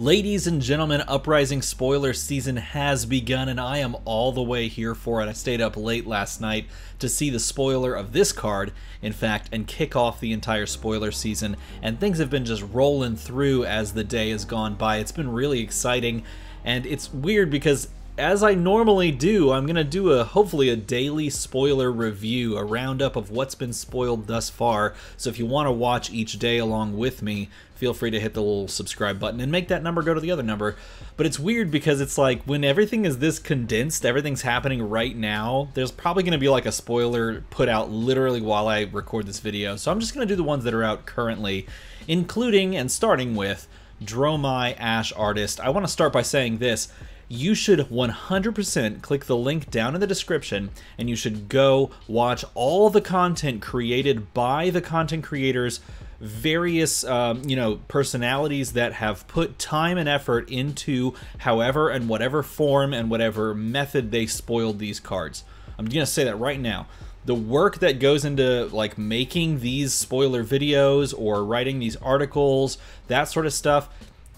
Ladies and gentlemen, Uprising spoiler season has begun, and I am all the way here for it. I stayed up late last night to see the spoiler of this card, in fact, and kick off the entire spoiler season, and things have been just rolling through as the day has gone by. It's been really exciting, and it's weird because as I normally do, I'm going to do hopefully a daily spoiler review, a roundup of what's been spoiled thus far. So if you want to watch each day along with me, feel free to hit the little subscribe button and make that number go to the other number. But it's weird because it's like when everything is this condensed, everything's happening right now, there's probably going to be like a spoiler put out literally while I record this video. So I'm just going to do the ones that are out currently, including and starting with DRACONIC Ash Artist. I want to start by saying this. You should 100% click the link down in the description, and you should go watch all the content created by the content creators, various personalities that have put time and effort into however and whatever form and whatever method they spoiled these cards. I'm gonna say that right now. The work that goes into like making these spoiler videos or writing these articles, that sort of stuff,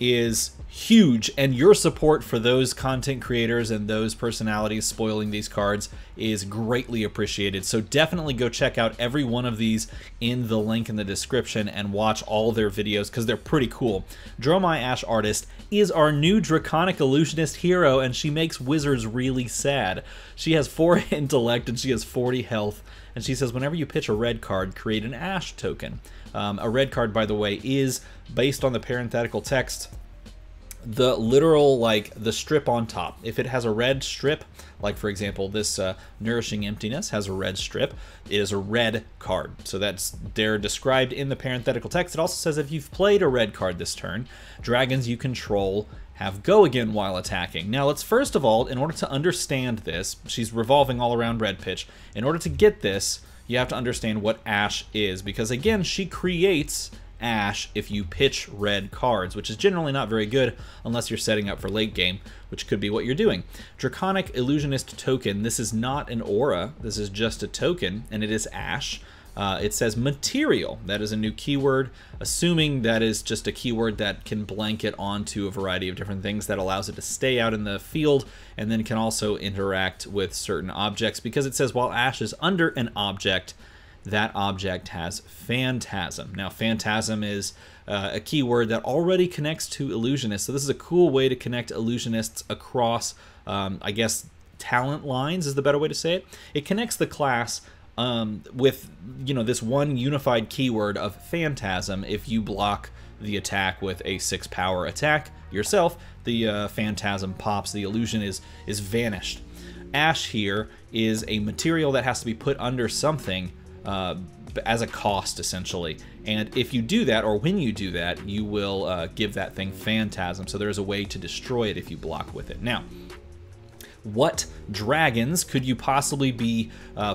is huge, and your support for those content creators and those personalities spoiling these cards is greatly appreciated. So definitely go check out every one of these in the link in the description and watch all their videos because they're pretty cool. DRACONIC Ash Artist is our new Draconic Illusionist hero, and she makes wizards really sad. She has 4 intellect and she has 40 health, and she says whenever you pitch a red card, create an Ash token. A red card, by the way, is based on the parenthetical text, the literal, like, the strip on top. If it has a red strip, like for example this Nourishing Emptiness has a red strip, it is a red card. So they're described in the parenthetical text. It also says if you've played a red card this turn, dragons you control have go again while attacking. Now let's first of all, in order to understand this, she's revolving all around red pitch. In order to get this, you have to understand what Ash is, because again, she creates Ash if you pitch red cards, which is generally not very good unless you're setting up for late game, which could be what you're doing. Draconic Illusionist token, this is not an aura, this is just a token, and it is Ash. It says material. That is a new keyword, assuming that is just a keyword that can blanket onto a variety of different things that allows it to stay out in the field and then can also interact with certain objects, because it says while Ash is under an object, that object has Phantasm. Now Phantasm is a keyword that already connects to Illusionists, so this is a cool way to connect Illusionists across, I guess, talent lines is the better way to say it. It connects the class with, this one unified keyword of Phantasm. If you block the attack with a 6 power attack yourself, the Phantasm pops, the illusion is vanished. Ash here is a material that has to be put under something as a cost, essentially. And if you do that, or when you do that, you will give that thing Phantasm. So there's a way to destroy it if you block with it. Now, what dragons could you possibly be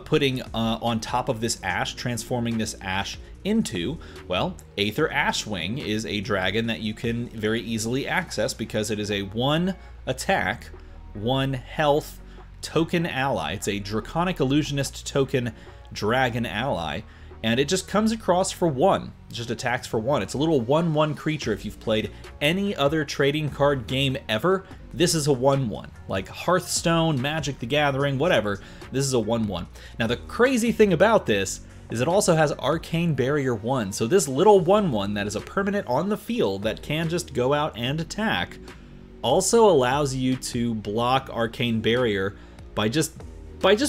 putting on top of this Ash, transforming this Ash into? Well, Aether Ashwing is a dragon that you can very easily access because it is a 1 attack, 1 health token ally. It's a Draconic Illusionist token dragon ally, and it just comes across for 1. It just attacks for 1. It's a little 1/1 creature. If you've played any other trading card game ever, this is a 1/1. Like Hearthstone, Magic the Gathering, whatever, this is a 1/1. Now the crazy thing about this is it also has Arcane Barrier 1. So this little 1/1 that is a permanent on the field that can just go out and attack also allows you to block Arcane Barrier by just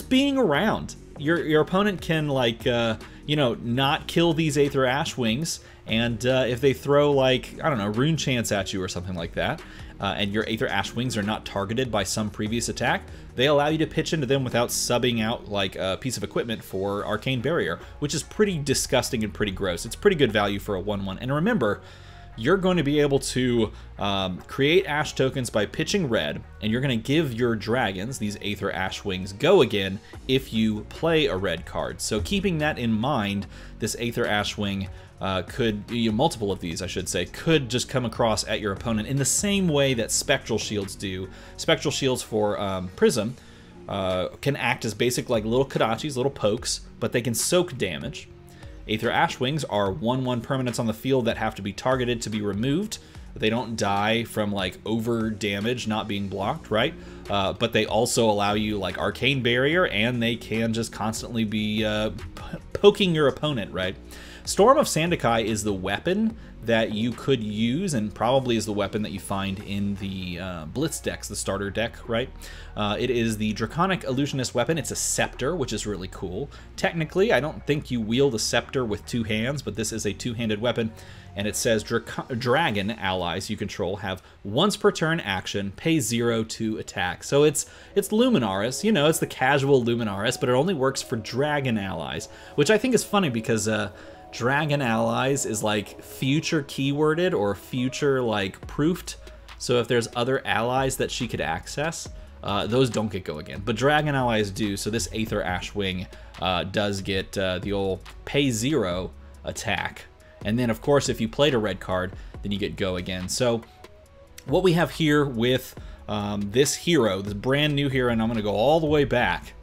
being around. Your opponent can, like, not kill these Aether Ashwings, and if they throw, like, I don't know, Rune Chants at you or something like that, and your Aether Ashwings are not targeted by some previous attack, they allow you to pitch into them without subbing out, like, a piece of equipment for Arcane Barrier, which is pretty disgusting and pretty gross. It's pretty good value for a 1/1. And remember, you're going to be able to create Ash tokens by pitching red, and you're going to give your dragons, these Aether Ashwings, go again if you play a red card. So keeping that in mind, this Aether Ashwing could, multiple of these I should say, could just come across at your opponent in the same way that Spectral Shields do. Spectral Shields for Prism can act as basic, like, little Kodachis, little pokes, but they can soak damage. Aether Ashwings are 1/1 permanents on the field that have to be targeted to be removed. They don't die from like over damage not being blocked, right? But they also allow you like Arcane Barrier, and they can just constantly be poking your opponent, right? Storm of Sandakai is the weapon that you could use, and probably is the weapon that you find in the Blitz decks, the starter deck, right? It is the Draconic Illusionist weapon. It's a scepter, which is really cool. Technically, I don't think you wield a scepter with 2 hands, but this is a 2-handed weapon, and it says dragon allies you control have once per turn action, pay 0 to attack. So it's Luminaris, you know, it's the casual Luminaris, but it only works for dragon allies, which I think is funny because dragon allies is like future keyworded or future like proofed. So if there's other allies that she could access, those don't get go again, but dragon allies do. So this Aether Ashwing does get the old pay 0 attack. And then of course, if you played a red card, then you get go again. So what we have here with this hero, this brand new hero, and I'm going to go all the way back,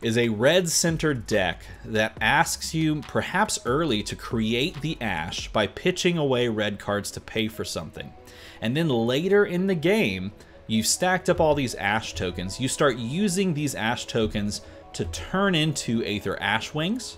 is a red-centered deck that asks you, perhaps early, to create the Ash by pitching away red cards to pay for something. And then later in the game, you've stacked up all these Ash tokens. You start using these Ash tokens to turn into Aether Ashwings.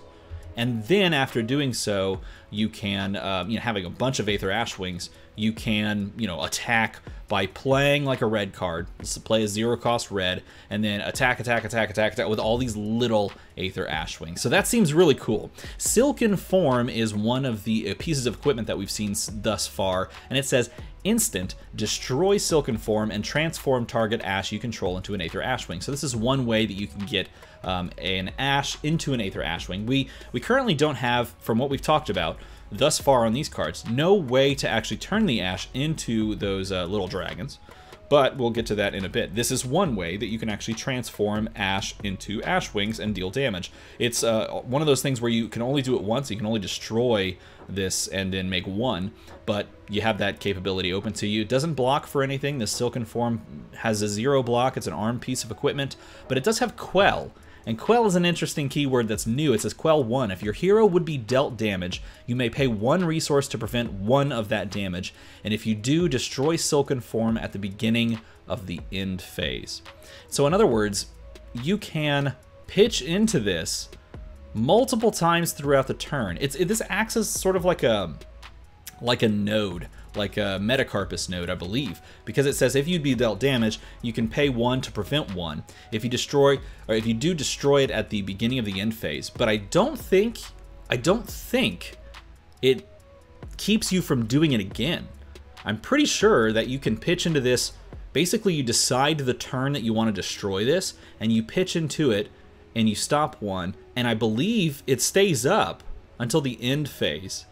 And then after doing so, you can, having a bunch of Aether Ashwings, you can, attack by playing like a red card. Let's play a 0-cost red, and then attack with all these little Aether Ashwings. So that seems really cool. Silken Form is one of the pieces of equipment that we've seen thus far, and it says, instant, destroy Silken Form and transform target Ash you control into an Aether Ashwing. So this is one way that you can get an Ash into an Aether Ashwing. We currently don't have, from what we've talked about thus far on these cards, no way to actually turn the Ash into those little dragons, but we'll get to that in a bit. This is one way that you can actually transform Ash into Ashwings and deal damage. It's one of those things where you can only do it once. You can only destroy this and then make one, but you have that capability open to you. It doesn't block for anything. The Silken Form has a 0 block. It's an armed piece of equipment, but it does have Quell. And Quell is an interesting keyword that's new. It says Quell 1. If your hero would be dealt damage, you may pay 1 resource to prevent 1 of that damage. And if you do, destroy Silken Form at the beginning of the end phase. So in other words, you can pitch into this multiple times throughout the turn. This acts as sort of like a node, like a Metacarpus node, I believe, because it says if you'd be dealt damage, you can pay 1 to prevent 1. If you destroy, or if you do destroy it at the beginning of the end phase, but I don't think it keeps you from doing it again. I'm pretty sure that you can pitch into this. Basically, you decide the turn that you want to destroy this, and you pitch into it, and you stop 1, and I believe it stays up until the end phase.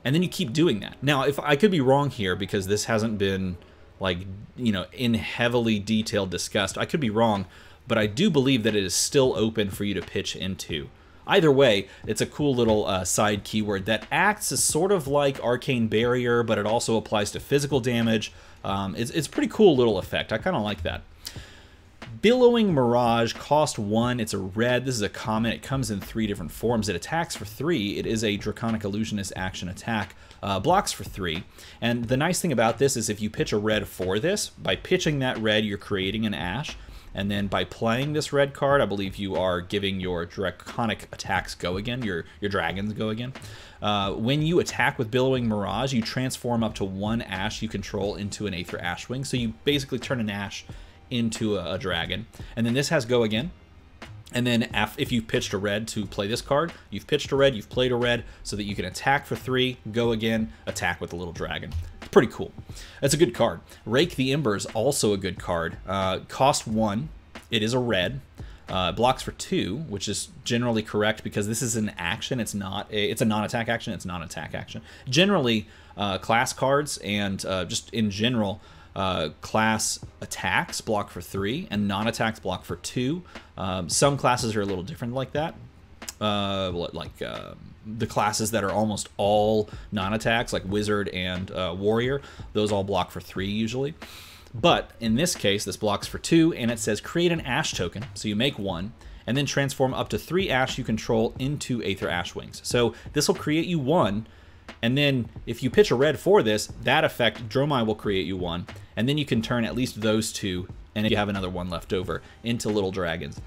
And then you keep doing that. Now, if I could be wrong here because this hasn't been, in heavily detailed discussed, I could be wrong, but I do believe that it is still open for you to pitch into. Either way, it's a cool little side keyword that acts as sort of like Arcane Barrier, but it also applies to physical damage. It's a pretty cool little effect. I kind of like that. Billowing Mirage, cost 1, it's a red, this is a common, it comes in 3 different forms. It attacks for 3, it is a Draconic Illusionist action attack, blocks for 3, and the nice thing about this is if you pitch a red for this, by pitching that red you're creating an Ash, and then by playing this red card, I believe you are giving your Draconic attacks go again, your dragons go again. When you attack with Billowing Mirage, you transform up to 1 Ash you control into an Aether Ashwing, so you basically turn an Ash into a dragon. And then this has go again. And then if you pitched a red to play this card, you've pitched a red, you've played a red, so that you can attack for 3, go again, attack with the little dragon. It's pretty cool. That's a good card. Rake the Embers, also a good card. Cost 1, it is a red. Blocks for 2, which is generally correct because this is an action. It's a non-attack action. It's non-attack action. Generally, class cards and just in general, class attacks block for 3 and non-attacks block for 2. Some classes are a little different like that. The classes that are almost all non-attacks, like Wizard and Warrior, those all block for 3 usually. But in this case, this blocks for 2, and it says create an Ash token. So you make 1, and then transform up to 3 Ash you control into Aether Ashwings. So this will create you 1, And then if you pitch a red for this, that effect, Dromai will create you one. And then you can turn at least those two, and if you have another one left over, into little dragons.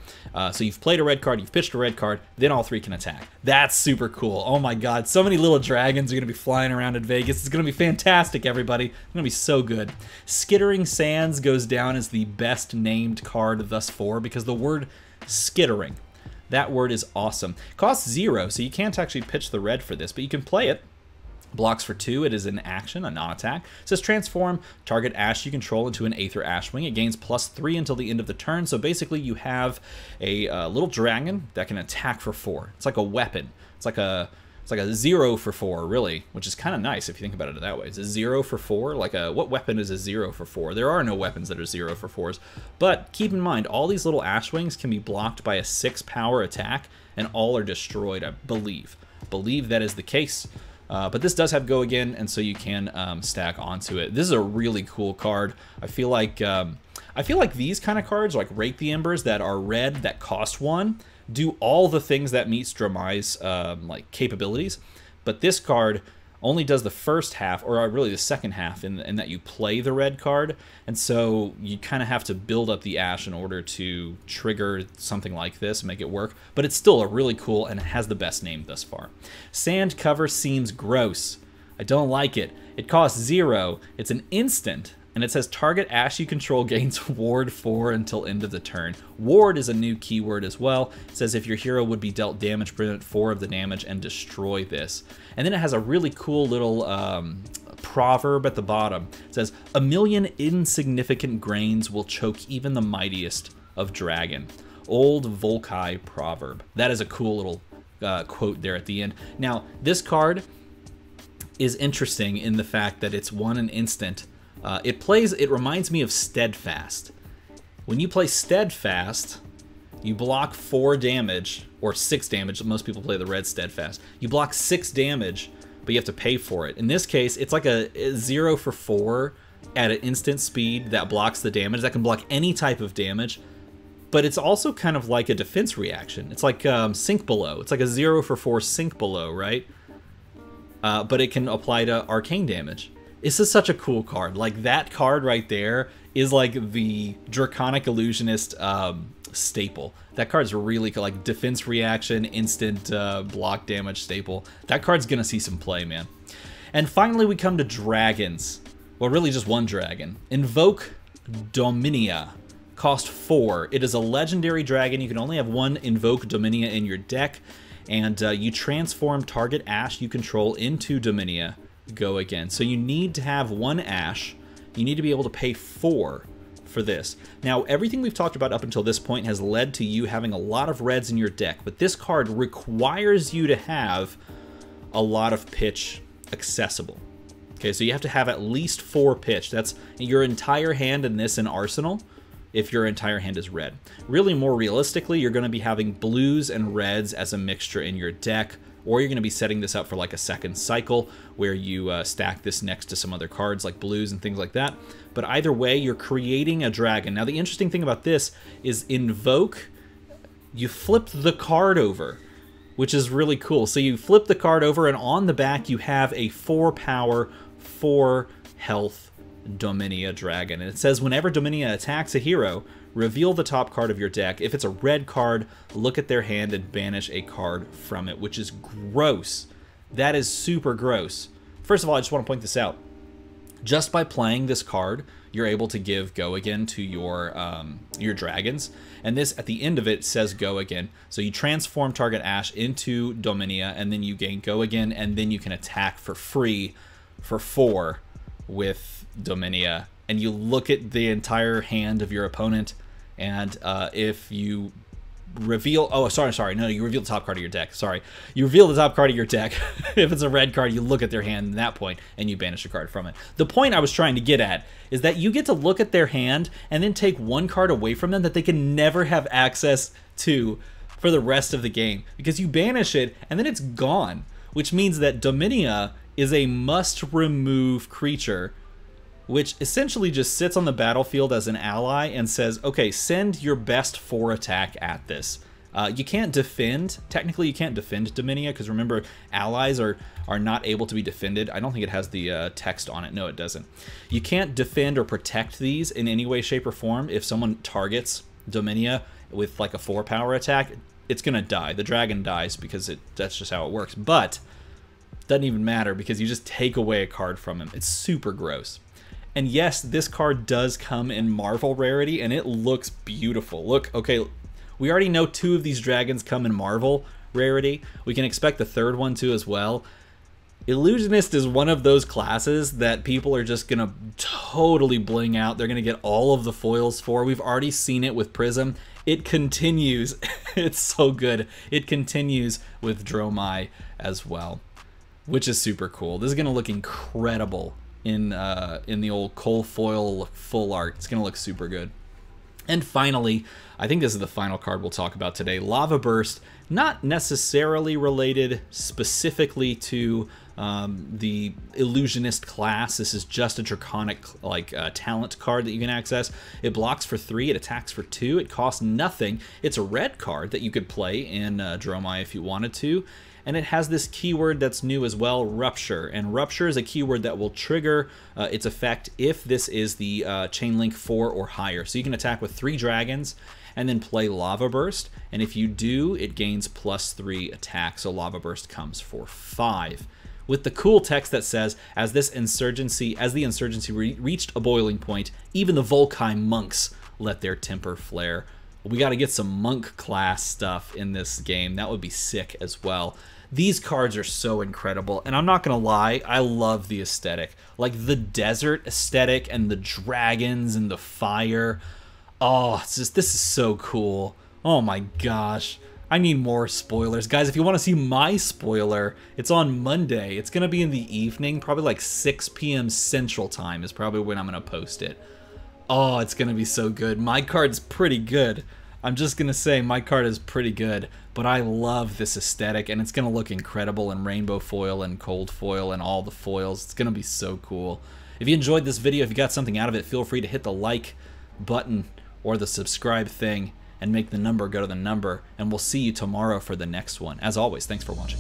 So you've played a red card, you've pitched a red card, then all three can attack. That's super cool. Oh my god, so many little dragons are going to be flying around in Vegas. It's going to be fantastic, everybody. It's going to be so good. Skittering Sands goes down as the best named card thus far because the word skittering, that word is awesome. Costs 0, so you can't actually pitch the red for this, but you can play it. Blocks for 2, it is an action, a non-attack. It says transform target Ash you control into an Aether Ashwing. It gains +3 until the end of the turn, so basically you have a little dragon that can attack for 4. It's like a weapon. It's like a 0 for 4, really, which is kind of nice if you think about it that way. It's a 0 for 4. Like what weapon is a 0 for 4? There are no weapons that are 0 for 4s. But keep in mind, all these little Ashwings can be blocked by a 6-power attack, and all are destroyed, I believe. Believe that is the case. But this does have Go Again, and so you can stack onto it. This is a really cool card. I feel like these kind of cards, like Rake the Embers, that are red, that cost 1, do all the things that meet Dromai's like capabilities. But this card only does the first half, or really the second half, in that you play the red card. And so you kind of have to build up the Ash in order to trigger something like this, make it work. But it's still a really cool, and it has the best name thus far. Sand Cover seems gross. I don't like it. It costs 0. It's an instant. And it says target Ash you control gains Ward 4 until end of the turn. Ward is a new keyword as well. It says if your hero would be dealt damage, prevent 4 of the damage and destroy this. And then it has a really cool little proverb at the bottom. It says, "A million insignificant grains will choke even the mightiest of dragon." Old Volkai proverb. That is a cool little quote there at the end. Now, this card is interesting in the fact that it's an instant. It reminds me of Steadfast. When you play Steadfast, you block 4 damage, or 6 damage. Most people play the red Steadfast. You block 6 damage, but you have to pay for it. In this case, it's like a 0 for 4 at an instant speed that blocks the damage. That can block any type of damage, but it's also kind of like a defense reaction. It's like Sink Below. It's like a 0 for 4 Sink Below, right? But it can apply to arcane damage. This is such a cool card. Like, that card right there is like the Draconic Illusionist staple. That card's really cool. Like, defense reaction, instant block damage staple. That card's gonna see some play, man. And finally we come to dragons. Well, really just one dragon. Invoke Dominia. Cost 4. It is a legendary dragon. You can only have one Invoke Dominia in your deck. And you transform target Ash you control into Dominia. Go again. So you need to have 1 Ash. You need to be able to pay 4 for this. Now, everything we've talked about up until this point has led to you having a lot of reds in your deck, but this card requires you to have a lot of pitch accessible. Okay, so you have to have at least 4 pitch. That's your entire hand in this in Arsenal, if your entire hand is red. Really, more realistically, you're going to be having blues and reds as a mixture in your deck, or you're going to be setting this up for like a second cycle where you stack this next to some other cards like blues and things like that. But either way, you're creating a dragon. Now, the interesting thing about this is Invoke, you flip the card over, which is really cool. So you flip the card over, and on the back you have a 4-power, 4-health Dominia dragon. And it says whenever Dominia attacks a hero, reveal the top card of your deck. If it's a red card, look at their hand and banish a card from it, which is gross. That is super gross. First of all, I just want to point this out. Just by playing this card, you're able to give Go Again to your dragons. And this, at the end of it, says Go Again. So you transform target Ash into Dominia, and then you gain Go Again, and then you can attack for free for 4 with Dominia. And you look at the entire hand of your opponent, and if you reveal... Oh, sorry. No, you reveal the top card of your deck. Sorry. You reveal the top card of your deck. If it's a red card, you look at their hand at that point, and you banish a card from it. The point I was trying to get at is that you get to look at their hand and then take 1 card away from them that they can never have access to for the rest of the game. Because you banish it, and then it's gone. Which means that Dominia is a must-remove creature, which essentially just sits on the battlefield as an ally and says, okay, send your best 4 attack at this. You can't defend. Technically, you can't defend Dominia, because remember, allies are not able to be defended. I don't think it has the text on it. No, it doesn't. You can't defend or protect these in any way, shape, or form. If someone targets Dominia with like a 4-power attack, it's going to die. The dragon dies because that's just how it works. But doesn't even matter because you just take away a card from him. It's super gross. And yes, this card does come in Marvel rarity, and it looks beautiful. Look, okay, we already know 2 of these dragons come in Marvel rarity. We can expect the 3rd one to as well. Illusionist is one of those classes that people are just going to totally bling out. They're going to get all of the foils for. We've already seen it with Prism. It continues. It's so good. It continues with Dromai as well, which is super cool. This is going to look incredible in the old Cole foil full art. It's going to look super good. And finally, I think this is the final card we'll talk about today, Lava Burst. Not necessarily related specifically to the Illusionist class. This is just a Draconic talent card that you can access. It blocks for 3, it attacks for 2, it costs nothing. It's a red card that you could play in Dromai if you wanted to. And it has this keyword that's new as well, Rupture. And Rupture is a keyword that will trigger its effect if this is the chain link 4 or higher. So you can attack with 3 dragons and then play Lava Burst. And if you do, it gains +3 attack. So Lava Burst comes for 5. With the cool text that says, as the insurgency reached a boiling point, even the Volkheim monks let their temper flare. We got to get some monk class stuff in this game. That would be sick as well. These cards are so incredible, and I'm not gonna lie, I love the aesthetic. Like the desert aesthetic and the dragons and the fire. Oh, it's just, this is so cool. Oh my gosh. I need more spoilers. Guys, if you want to see my spoiler, it's on Monday. It's gonna be in the evening, probably like 6 p.m. Central Time is probably when I'm gonna post it. Oh, it's gonna be so good. My card's pretty good. I'm just gonna say my card is pretty good, but I love this aesthetic, and it's gonna look incredible in rainbow foil and cold foil and all the foils. It's gonna be so cool. If you enjoyed this video, if you got something out of it, feel free to hit the like button or the subscribe thing and make the number go to the number, and we'll see you tomorrow for the next one. As always, thanks for watching.